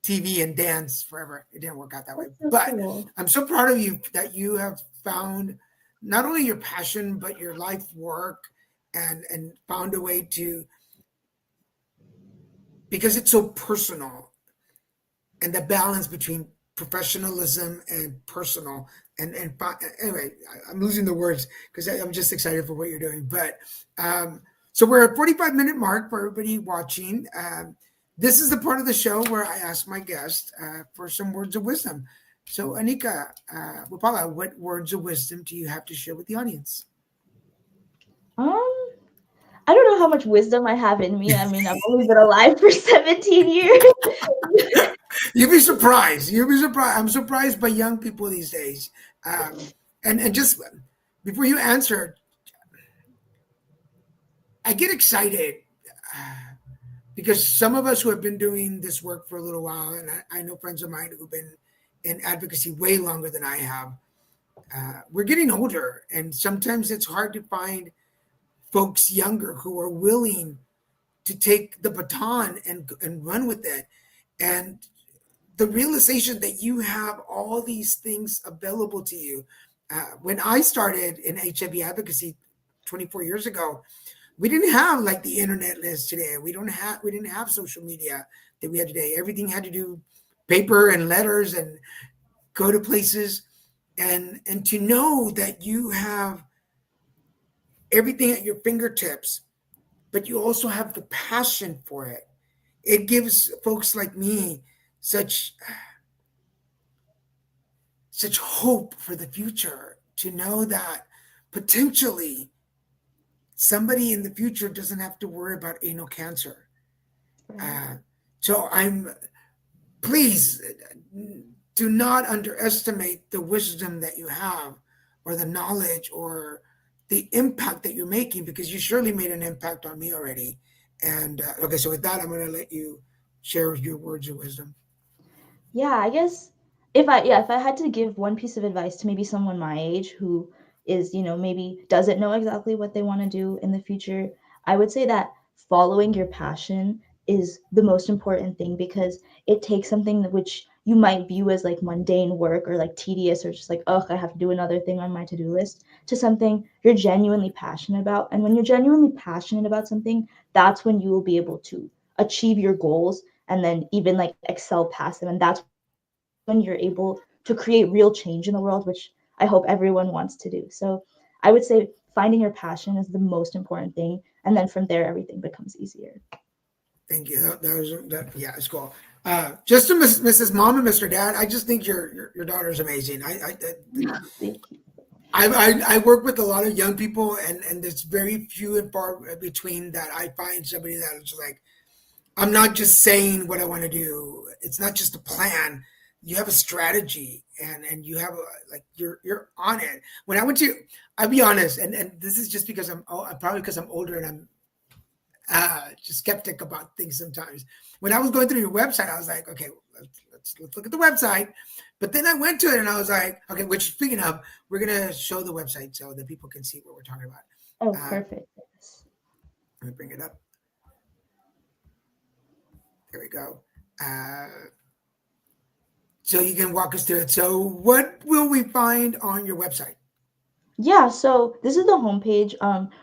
TV and dance forever. It didn't work out that way, That's so but cool. I'm so proud of you that you have found not only your passion but your life work, and found a way to, because it's so personal, and the balance between professionalism and personal, anyway, I'm losing the words because I'm just excited for what you're doing. But so we're at 45-minute mark for everybody watching. This is the part of the show where I ask my guest for some words of wisdom. So Annika Vuppala, what words of wisdom do you have to share with the audience? Um, I don't know how much wisdom I have in me. I mean, I've only been alive for 17 years. You'd be surprised. You'd be surprised. I'm surprised by young people these days. And just before you answer, I get excited because some of us who have been doing this work for a little while, and I know friends of mine who've been in advocacy way longer than I have, we're getting older, and sometimes it's hard to find folks younger who are willing to take the baton and run with it. And the realization that you have all these things available to you. When I started in HIV advocacy 24 years ago, we didn't have like the internet list today. We didn't have social media that we have today. Everything had to do paper and letters and go to places, and to know that you have everything at your fingertips, but you also have the passion for it. It gives folks like me such such hope for the future, to know that potentially somebody in the future doesn't have to worry about anal cancer. Right. Uh, so I'm please do not underestimate the wisdom that you have, or the knowledge, or the impact that you're making, because you surely made an impact on me already. And okay, so with that, I'm going to let you share your words of wisdom. Yeah, I guess if I had to give one piece of advice to maybe someone my age who is, maybe doesn't know exactly what they want to do in the future, I would say that following your passion is the most important thing, because it takes something which you might view as like mundane work or like tedious or just like, oh, I have to do another thing on my to-do list, to something you're genuinely passionate about. And when you're genuinely passionate about something, that's when you will be able to achieve your goals and then even like excel past them. And that's when you're able to create real change in the world, which I hope everyone wants to do. So I would say finding your passion is the most important thing. And then from there, everything becomes easier. Thank you. That was that. Yeah, it's cool. Just to Mrs. Mom and Mr. Dad, I just think your daughter is amazing. Thank you. I work with a lot of young people, and there's very few and far between that I find somebody that is like, I'm not just saying what I want to do. It's not just a plan. You have a strategy, and you have like you're on it. When I went to, I'll be honest, and this is just because I'm probably because I'm older and I'm just skeptic about things sometimes. When I was going through your website, I was like, okay, let's look at the website. But then I went to it and I was like, okay, which speaking of, we're gonna show the website so that people can see what we're talking about. Oh, Uh, perfect. Yes. Let me bring it up. There we go. Uh, so you can walk us through it. So what will we find on your website? Yeah, so this is the homepage.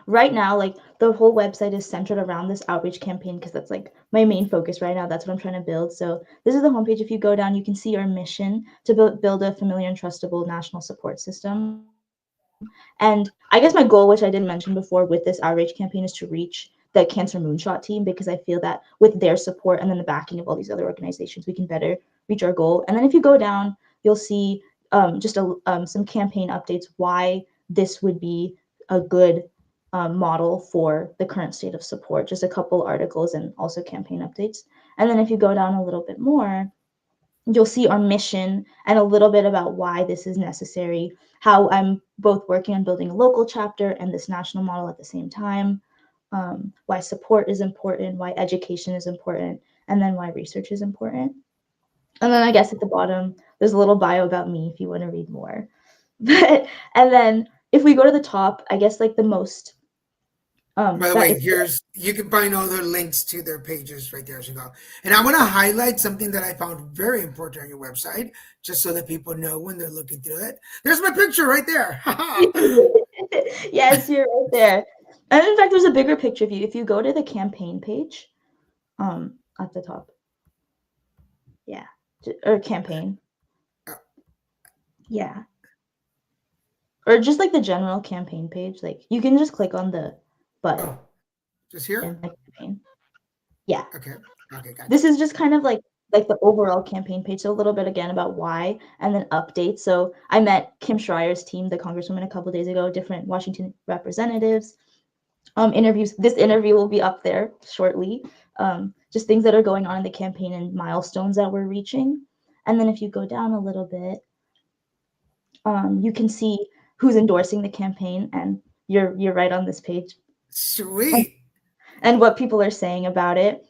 Right now, like the whole website is centered around this outreach campaign because that's like my main focus right now. That's what I'm trying to build. So this is the homepage. If you go down, you can see our mission to build a familiar and trustable national support system. And I guess my goal, which I didn't mention before, with this outreach campaign is to reach the Cancer Moonshot team, because I feel that with their support and then the backing of all these other organizations, we can better reach our goal. And then if you go down, you'll see some campaign updates, why this would be a good model for the current state of support, just a couple articles and also campaign updates. And then if you go down a little bit more, you'll see our mission and a little bit about why this is necessary, how I'm both working on building a local chapter and this national model at the same time, why support is important, why education is important, and then why research is important. And then I guess at the bottom, there's a little bio about me if you want to read more. But and then if we go to the top, I guess like the most By the that way, you can find all the links to their pages right there as you go. And I want to highlight something that I found very important on your website, just so that people know when they're looking through it. There's my picture right there. yes, you're right there. And in fact, there's a bigger picture of you. If you go to the campaign page, at the top, yeah, or campaign, yeah, or just like the general campaign page. Like you can just click on the button Oh, just here? in the campaign. Yeah, Okay. Okay, this gotcha. is just kind of like the overall campaign page. So a little bit again about why, and then updates. So I met Kim Schreier's team, the congresswoman, a couple days ago. Different Washington representatives. Interviews. This interview will be up there shortly. Just things that are going on in the campaign and milestones that we're reaching. And then if you go down a little bit, you can see who's endorsing the campaign, and you're right on this page, Sweet. and what people are saying about it.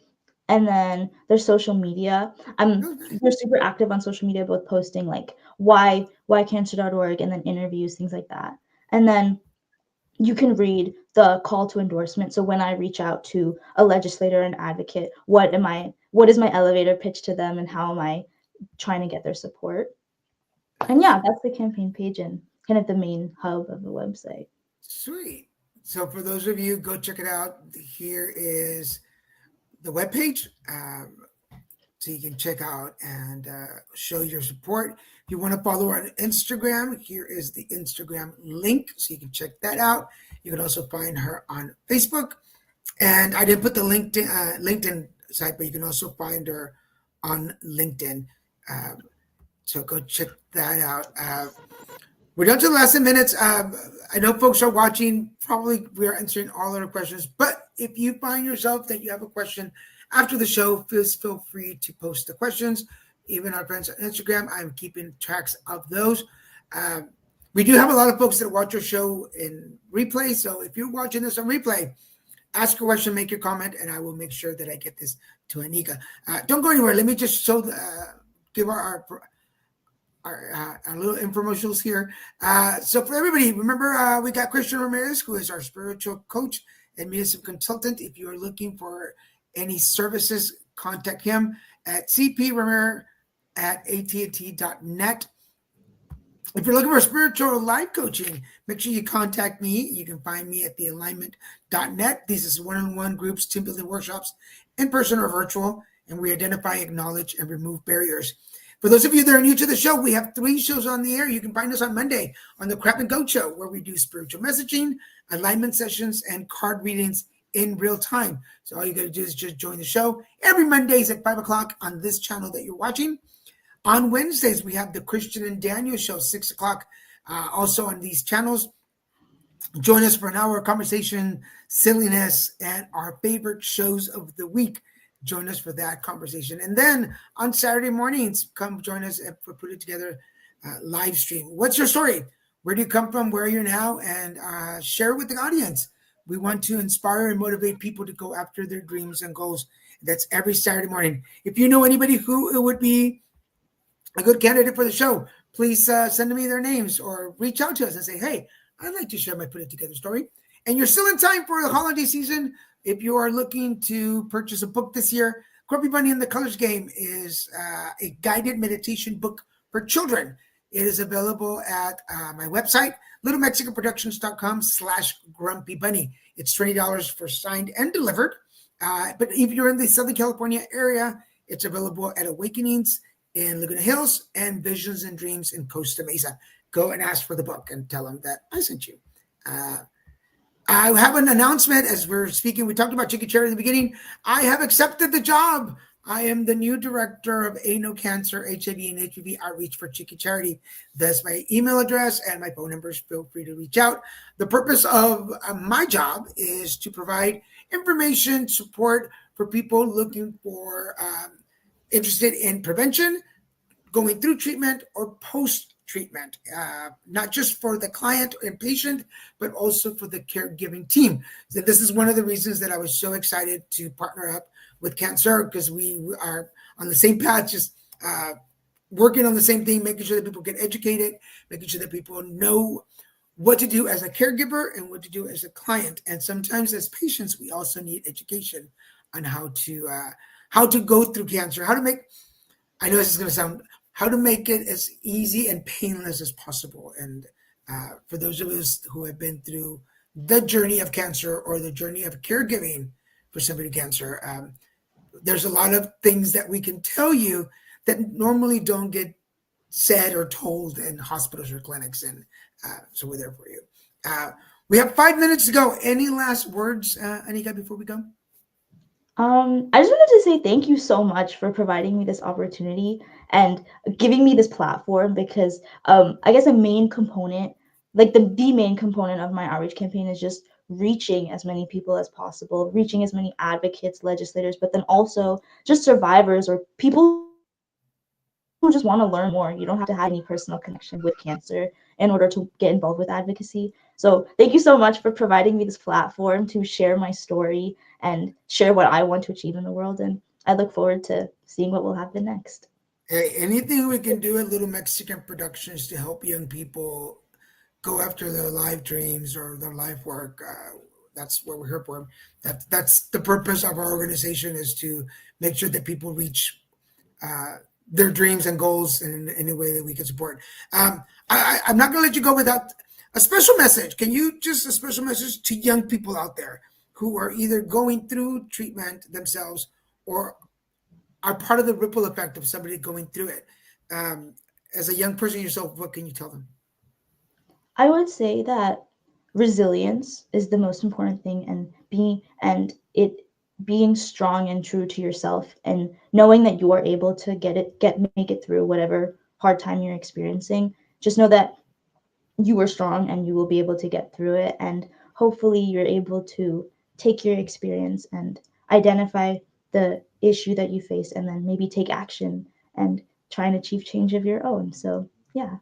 And then there's social media. Oh, nice. We're super active on social media, both posting like why cancer.org and then interviews, things like that. And then you can read the call to endorsement. So when I reach out to a legislator and advocate, what is my elevator pitch to them and how am I trying to get their support? And yeah, that's the campaign page and kind of the main hub of the website. Sweet. So for those of you, go check it out. Here is the webpage. So you can check out and show your support. If you want to follow her on Instagram, here is the Instagram link, so you can check that out. You can also find her on Facebook, and I didn't put the LinkedIn site, but you can also find her on LinkedIn. So go check that out. We're down to the last 10 minutes. I know folks are watching. Probably we are answering all their questions. But if you find yourself that you have a question after the show, please feel free to post the questions. Even our friends on Instagram, I'm keeping tracks of those. We do have a lot of folks that watch our show in replay. So if you're watching this on replay, ask a question, make your comment, and I will make sure that I get this to Annika. Don't go anywhere. Let me just give our little infomercials here. So for everybody, remember we got Christian Ramirez, who is our spiritual coach and municipal consultant. If you are looking for any services, contact him at cpramirez@att.net. If you're looking for spiritual life coaching, make sure you contact me. You can find me at thealignment.net. These is one-on-one groups, team building workshops, in person or virtual, and we identify, acknowledge, and remove barriers. For those of you that are new to the show, we have 3 shows on the air. You can find us on Monday on the Crap and Goat Show, where we do spiritual messaging, alignment sessions, and card readings in real time. So all you got to do is just join the show. Every Mondays at 5 o'clock on this channel that you're watching. On Wednesdays, we have the Christian and Daniel show, 6 o'clock, also on these channels. Join us for an hour of conversation, silliness, and our favorite shows of the week. Join us for that conversation. And then on Saturday mornings, come join us for Put It Together live stream. What's your story? Where do you come from? Where are you now? And share with the audience. We want to inspire and motivate people to go after their dreams and goals. That's every Saturday morning. If you know anybody who would be a good candidate for the show, please send me their names or reach out to us and say, hey, I'd like to share my Put It Together story. And you're still in time for the holiday season. If you are looking to purchase a book this year, Grumpy Bunny and the Colors Game is a guided meditation book for children. It is available at my website, littlemexicanproductions.com/Grumpy Bunny. It's $20 for signed and delivered. But if you're in the Southern California area, it's available at Awakenings in Laguna Hills and Visions and Dreams in Costa Mesa. Go and ask for the book and tell them that I sent you. I have an announcement as we're speaking. We talked about Chicky Charity in the beginning. I have accepted the job. I am the new director of ANO Cancer, HIV, and HPV outreach for Chicky Charity. That's my email address and my phone numbers. Feel free to reach out. The purpose of my job is to provide information, support for people looking for interested in prevention, going through treatment, or post-treatment, not just for the client and patient, but also for the caregiving team. So this is one of the reasons that I was so excited to partner up with CanSER, because we are on the same path, just working on the same thing, making sure that people get educated, making sure that people know what to do as a caregiver and what to do as a client. And sometimes as patients, we also need education on how to go through cancer, how to make, I know this is going to sound, how to make it as easy and painless as possible. And for those of us who have been through the journey of cancer or the journey of caregiving for somebody with cancer, there's a lot of things that we can tell you that normally don't get said or told in hospitals or clinics. And so we're there for you. We have 5 minutes to go. Any last words, Annika, before we go? I just wanted to say thank you so much for providing me this opportunity and giving me this platform because I guess a main component, like the main component of my outreach campaign is just reaching as many people as possible, reaching as many advocates, legislators, but then also just survivors or people who just want to learn more. You don't have to have any personal connection with cancer in order to get involved with advocacy. So thank you so much for providing me this platform to share my story and share what I want to achieve in the world. And I look forward to seeing what will happen next. Hey, anything we can do at Little Mexican Productions to help young people go after their life dreams or their life work. That's what we're here for. That's the purpose of our organization, is to make sure that people reach uh, their dreams and goals in any way that we can support. I'm not going to let you go without a special message. Can you just a special message to young people out there who are either going through treatment themselves or are part of the ripple effect of somebody going through it? Um, as a young person yourself, what can you tell them? I would say that resilience is the most important thing and being strong and true to yourself and knowing that you are able to make it through whatever hard time you're experiencing. Just know that you are strong and you will be able to get through it. And hopefully, you're able to take your experience and identify the issue that you face and then maybe take action and try and achieve change of your own. So, yeah.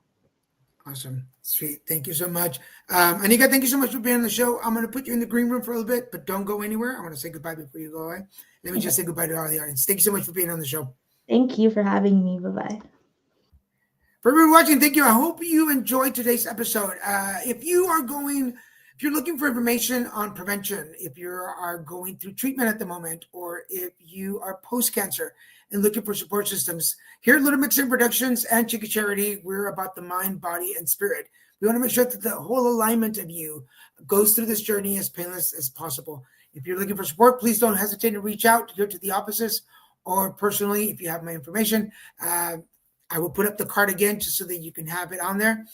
Awesome. Sweet. Thank you so much. Anika, thank you so much for being on the show. I'm going to put you in the green room for a little bit, but don't go anywhere. I want to say goodbye before you go away. Let me just say goodbye to all the audience. Thank you so much for being on the show. Thank you for having me. Bye bye. For everyone watching, thank you. I hope you enjoyed today's episode. If you're looking for information on prevention, if you are going through treatment at the moment, or if you are post-cancer and looking for support systems, here at Little Mixer Productions and Chica Charity, we're about the mind, body, and spirit. We want to make sure that the whole alignment of you goes through this journey as painless as possible. If you're looking for support, please don't hesitate to reach out here to the offices or personally if you have my information. I will put up the card again just so that you can have it on there.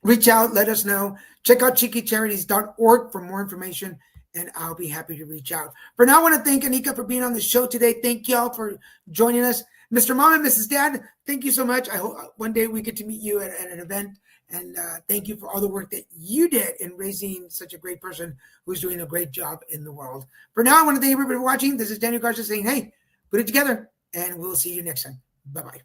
Reach out, let us know. Check out cheekycharities.org for more information, and I'll be happy to reach out. For now, I want to thank Annika for being on the show today. Thank y'all for joining us. Mr. Mom and Mrs. Dad, thank you so much. I hope one day we get to meet you at an event. And thank you for all the work that you did in raising such a great person who's doing a great job in the world. For now, I want to thank everybody for watching. This is Daniel Garza saying, hey, put it together, and we'll see you next time. Bye-bye.